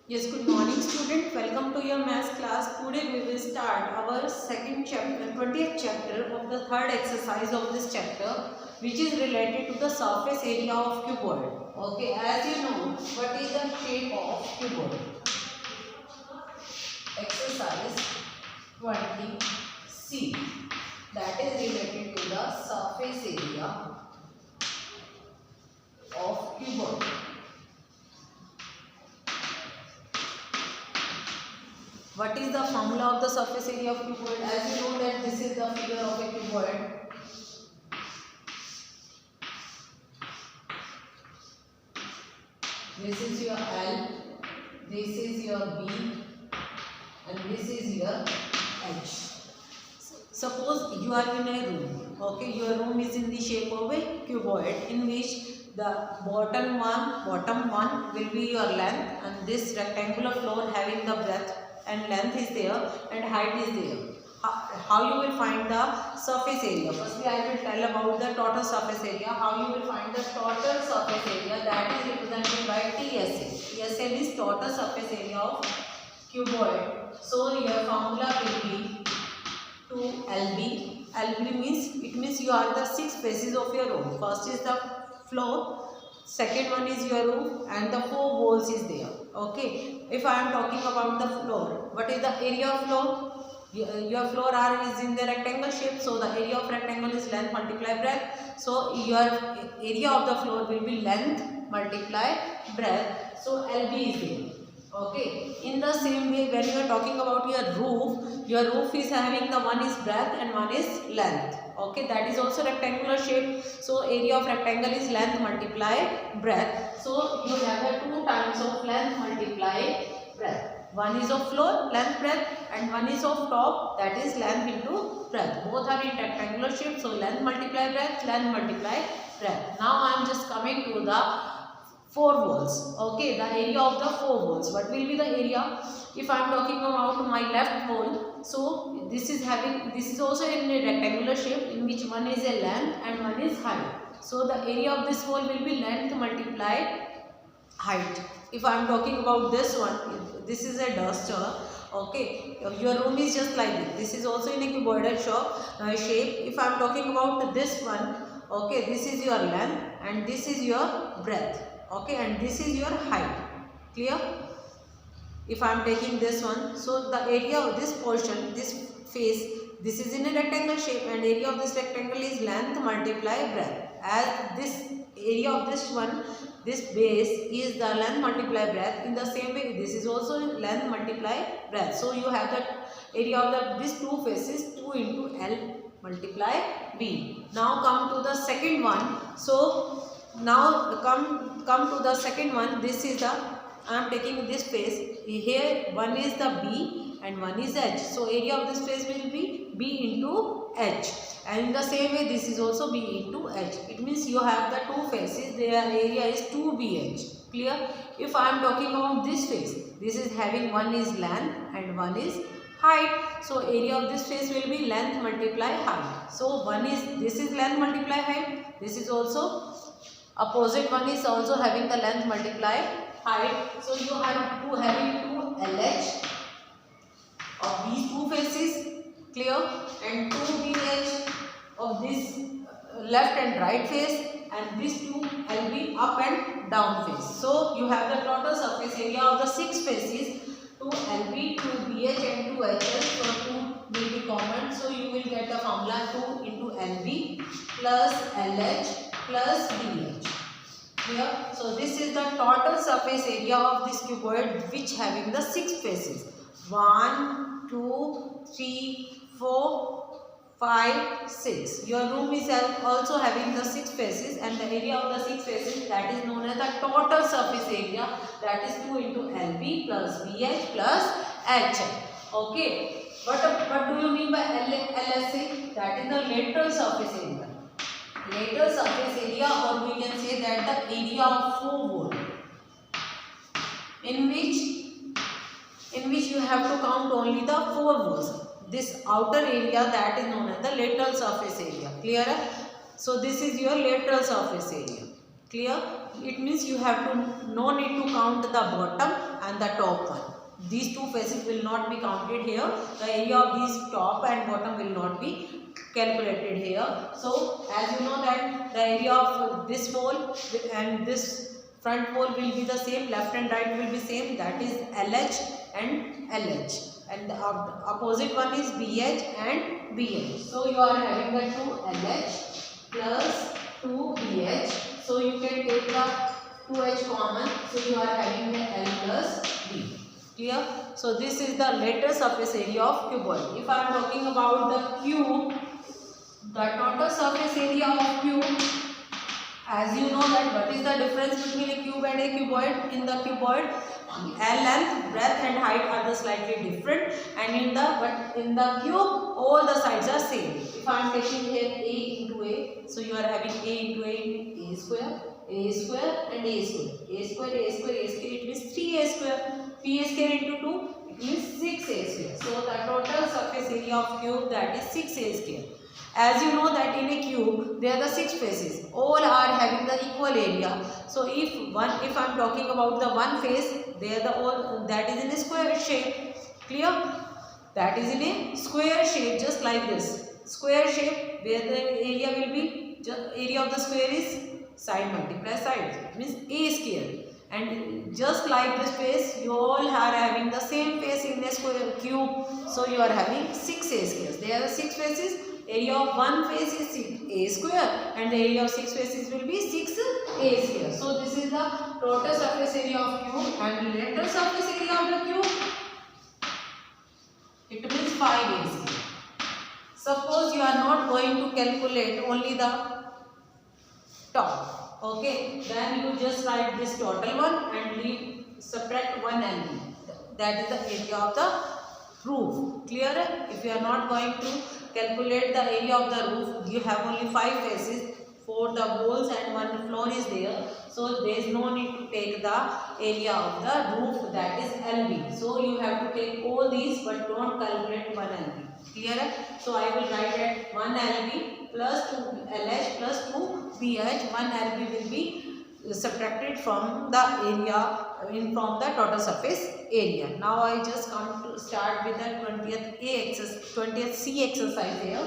Yes, good morning student. Welcome to your maths class. Today we will start our second chapter, 20th chapter of the third exercise of this chapter, which is related to the surface area of cuboid. Okay, as you know, what is the shape of cuboid? Exercise 20C. That is related to the surface area of cuboid. What is the formula of the surface area of cuboid? As you know that this is the figure of a cuboid. This is your L, this is your B, and this is your H. Suppose you are in a room. Okay, your room is in the shape of a cuboid in which the bottom one will be your length, and this rectangular floor having the breadth and length is there and height is there. How you will find the surface area? Firstly, I will tell about the total surface area. How you will find the total surface area? That is represented by TSA. TSA means total surface area of cuboid. So your formula will be 2LB. LB means you are the 6 faces of your room. First is the floor, second one is your roof, and the 4 walls is there. Okay, if I am talking about the floor, what is the area of floor? Your floor is in the rectangle shape, so the area of rectangle is length multiply breadth. So your area of the floor will be length multiply breadth. So LB is there. Okay, in the same way, when you are talking about your roof is having the one is breadth and one is length. Okay, that is also rectangular shape. So area of rectangle is length multiply breadth. So you have the 2 times of length multiply breadth. One is of floor, length breadth, and one is of top, that is length into breadth. Both are in rectangular shape. So length multiply breadth, length multiply breadth. Now I am just coming to the 4 walls. Okay, the area of the 4 walls. What will be the area? If I am talking about my left wall, so this is also in a rectangular shape in which one is a length and one is height. So the area of this wall will be length multiplied height. If I am talking about this one, this is a duster. Okay, your room is just like this. This is also in a cuboidal shape. If I am talking about this one, okay, this is your length and this is your breadth. Okay, and this is your height. Clear? If I am taking this one, so the area of this portion, this face, this is in a rectangle shape, and area of this rectangle is length multiply breadth. As this area of this one, this base is the length multiply breadth. In the same way, this is also length multiply breadth. So you have the area of these 2 faces, 2 into L multiply B. Now come to the second one. So now come to the second one. This is the, I am taking this face. Here one is the B and one is H. So area of this face will be B into H. And in the same way, this is also B into H. It means you have the 2 faces. Their area is 2BH. Clear? If I am talking about this face, this is having one is length and one is height. So area of this face will be length multiply height. So this is length multiply height. This is also opposite one is also having the length multiply height. So you have having 2 LH of these 2 faces. Clear? And 2 BH of this left and right face, and these 2 LB up and down face. So you have the total surface area of the 6 faces, 2 LB, 2 BH and 2 HH. So 2 will be common. So you will get the formula 2 into LB plus LH plus BH. Here, so this is the total surface area of this cuboid which having the 6 faces. 1, 2, 3, 4, 5, 6. Your room is also having the 6 faces, and the area of the 6 faces, that is known as the total surface area, that is 2 into LB plus BH plus H. Okay. What do you mean by LSA? That is the lateral surface area. Lateral surface area, or we can say that the area of 4 wall, in which you have to count only the 4 walls. This outer area, that is known as the lateral surface area. Clear? So this is your lateral surface area. Clear? It means you have to no need to count the bottom and the top one. These two faces will not be counted here. The area of these top and bottom will not be calculated here. So as you know that the area of this pole and this front pole will be the same, left and right will be same, that is LH and LH, and the opposite one is BH and BH. So you are having the 2 LH plus 2 BH. So you can take the 2H common. So you are having the L plus B. Clear? So this is the lateral surface area of cuboid. If I am talking about the cube, the total surface area of cube, as you know that what is the difference between a cube and a cuboid? In the cuboid, length, breadth and height are the slightly different, and in the cube all the sides are same. If I am taking here a into a, so you are having a into a square, a square and a square, a square, a square, a square, it means 3a square, p square into 2, it means 6a square. So the total surface area of cube, that is 6a square. As you know that in a cube there are the 6 faces, all are having the equal area. So if I am talking about the one face, they are the all, that is in a square shape. Clear? That is in a square shape, just like this square shape, where the area will be, area of the square is side multiply side, it means a square. And just like this face, you all are having the same face in a square cube. So you are having 6a squares. There are 6 faces. Area of one face is a square and the area of 6 faces will be 6a square. So this is the total surface area of cube, and lateral surface area of the cube, it means 5a square. Suppose you are not going to calculate only the top, okay, then you just write this total one and subtract 1 LB. That is the area of the roof. Clear? If you are not going to calculate the area of the roof, you have only 5 faces, 4 the walls and 1 floor is there. So there is no need to take the area of the roof, that is LB. So you have to take all these but don't calculate 1 LB. Clear? So I will write at 1 LB plus 2 LH plus 2 BH. 1 LB will be subtracted from the area from the total surface area. Now I just come to start with the 20th C exercise here.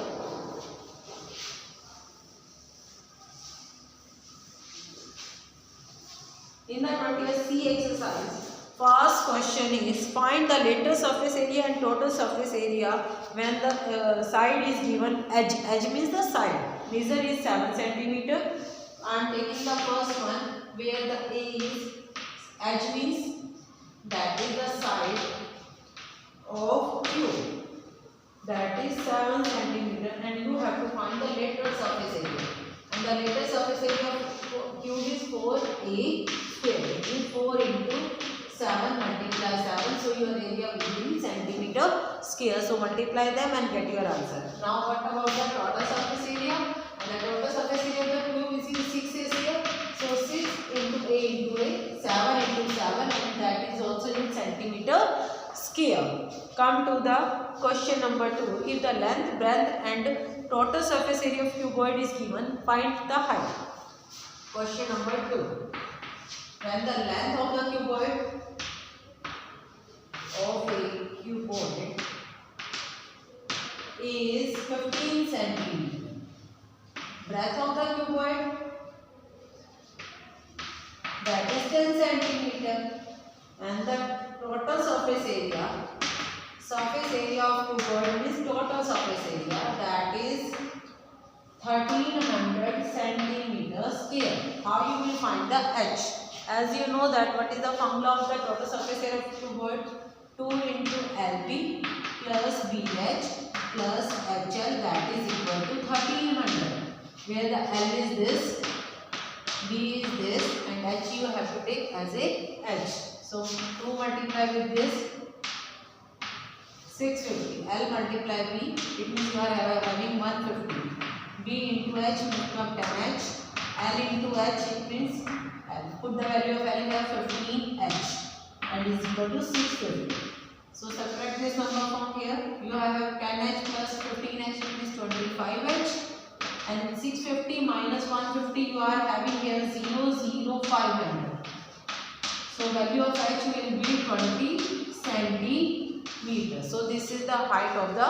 In the 20th C exercise, first question is find the lateral surface area and total surface area when the side is given edge. Edge means the side. Measure is 7 cm. I am taking the first one where the A is edge, means that is the side of cube, that is 7 cm, and you have to find the lateral surface area, and the lateral surface area of cube is 4a square, it is 4 into 7 multiply 7, so your area will be centimeter square. So multiply them and get your answer. Now what about the total surface area? And the total surface area of the cube is 6a square. So 6 into a into a, 7 into 7, and that is also in centimeter square. Come to the question number 2. If the length, breadth and total surface area of cuboid is given, find the height. Question number 2. When the length of the cuboid is 15 centimeter. Breadth of the cuboid, that is 10 centimeter, and the total surface area of cuboid is total surface area, that is 1300 centimeter square. How you will find the h? As you know that what is the formula of the total surface area of cuboid? 2 into LB plus BH plus HL, that is equal to 1300. Where the L is this, B is this, and H you have to take as a H. So 2 multiply with this, 650. L multiply B, it means you are having 150. B into H will become 10H. L into H, it means put the value of L here 15H, and is equal to 650. So subtract this number from here. You have 10H plus 15H, it is 25H. And 650 minus 150, you are having here 0, 0, 500. So value of H will be 25 So this is the height of the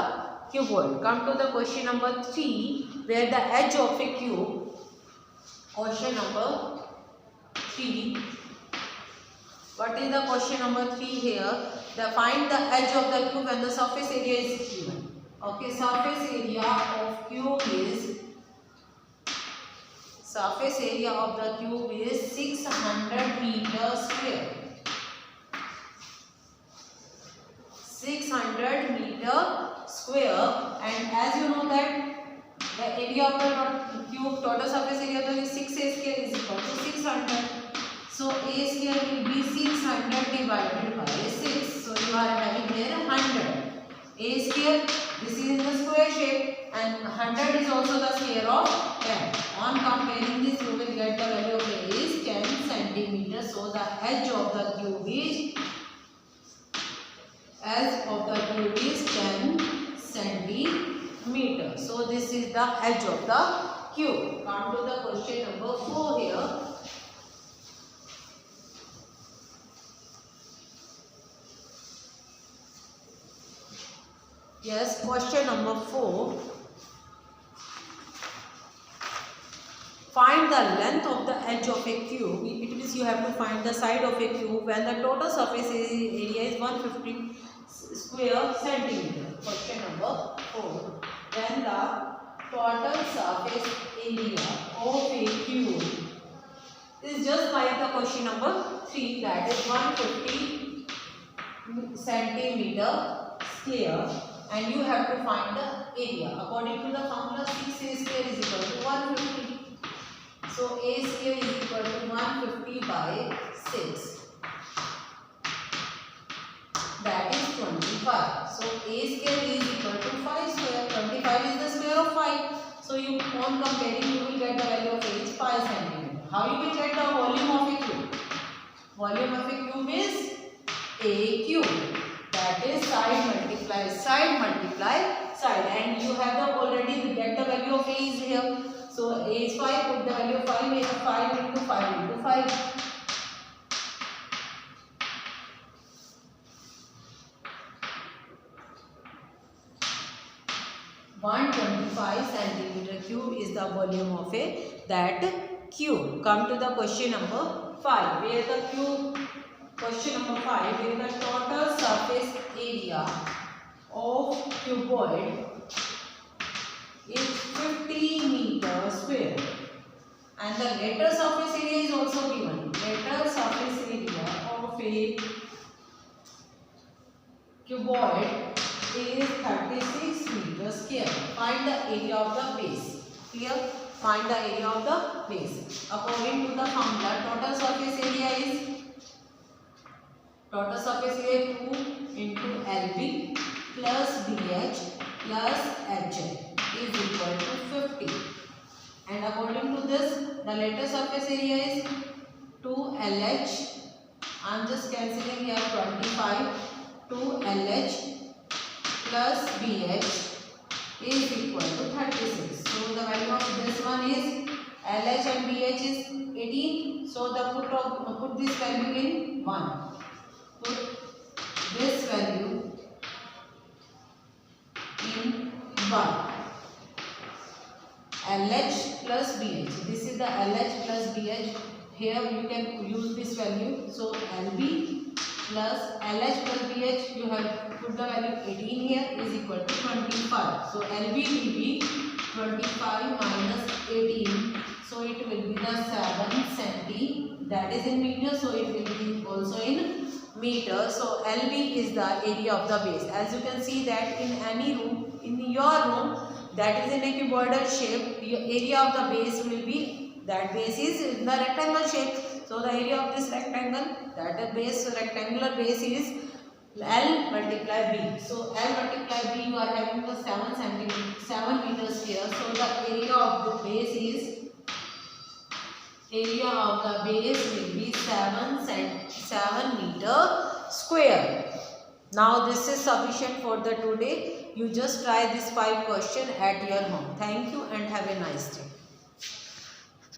cuboid. Come to the question number 3, where the edge of a cube. Question number 3. What is the question number 3 here? Find the edge of the cube and the surface area is given. Okay, surface area of cube is 600 meters square. 600 meter square, and as you know that the area of the cube, total surface area of the 6a square is equal to 600. So a square will be 600 divided by 6. So you are having here 100. A square, this is in the square shape, and 100 is also the square of 10. On comparing this, you will get the value of A is 10 centimeters. So the edge of the cube is 10 centimeters. So this is the edge of the cube. Come to the question number 4 here. Yes, question number 4. Find the length of the edge of a cube. It means you have to find the side of a cube when the total surface area is 150 square centimeter. Question number 4. When the total surface area of a cube is just like the question number 3, that is 150 centimeter square, and you have to find the area. According to the formula, 6a square is equal to 150. So a square is equal to 150 by 6. That is 25. So a square is equal to 5 square. 25 is the square of 5. So you, on comparing, you will get the value of a is 5 centimeter. How you will get the volume of a cube? Volume of a cube is a cube. That is side multiply side, and you have the already get the value of a is here. So a is 5, put the value of 5 is 5 into 5 into 5. (125 centimeter cube is the volume of that cube. Come to the question number 5, where the cube. Question number 5, where the total surface area of cuboid is 50 meters square, and the lateral surface area is also given. Lateral surface area of a cuboid is 36 meters square. Find the area of the base. Clear? Find the area of the base. According to the formula, total surface area is 2 into LB plus BH plus HL is equal to 50. And according to this, the lateral surface area is 2LH. I am just cancelling here 25. 2LH plus BH is equal to 36. So the value of this one is LH and BH is 18. So the put this value in 1. Put this value in 1. LH plus BH. This is the LH plus BH. Here you can use this value. So LB plus LH plus BH, you have put the value 18 here, is equal to 25. So LB will be 25 minus 18. So it will be the 7 centi. That is in meters. So it will be also in meters. So LB is the area of the base. As you can see that in any room, in your room that is in a cuboidal shape, the area of the base will be, that base is in the rectangle shape. So the area of this rectangle, that base, rectangular base is L multiply B. So L multiply B, you are having the 7 meters here. So the area of the base is, area of the base will be 7 meter square. Now this is sufficient for the today. You just try this 5 question at your home. Thank you and have a nice day.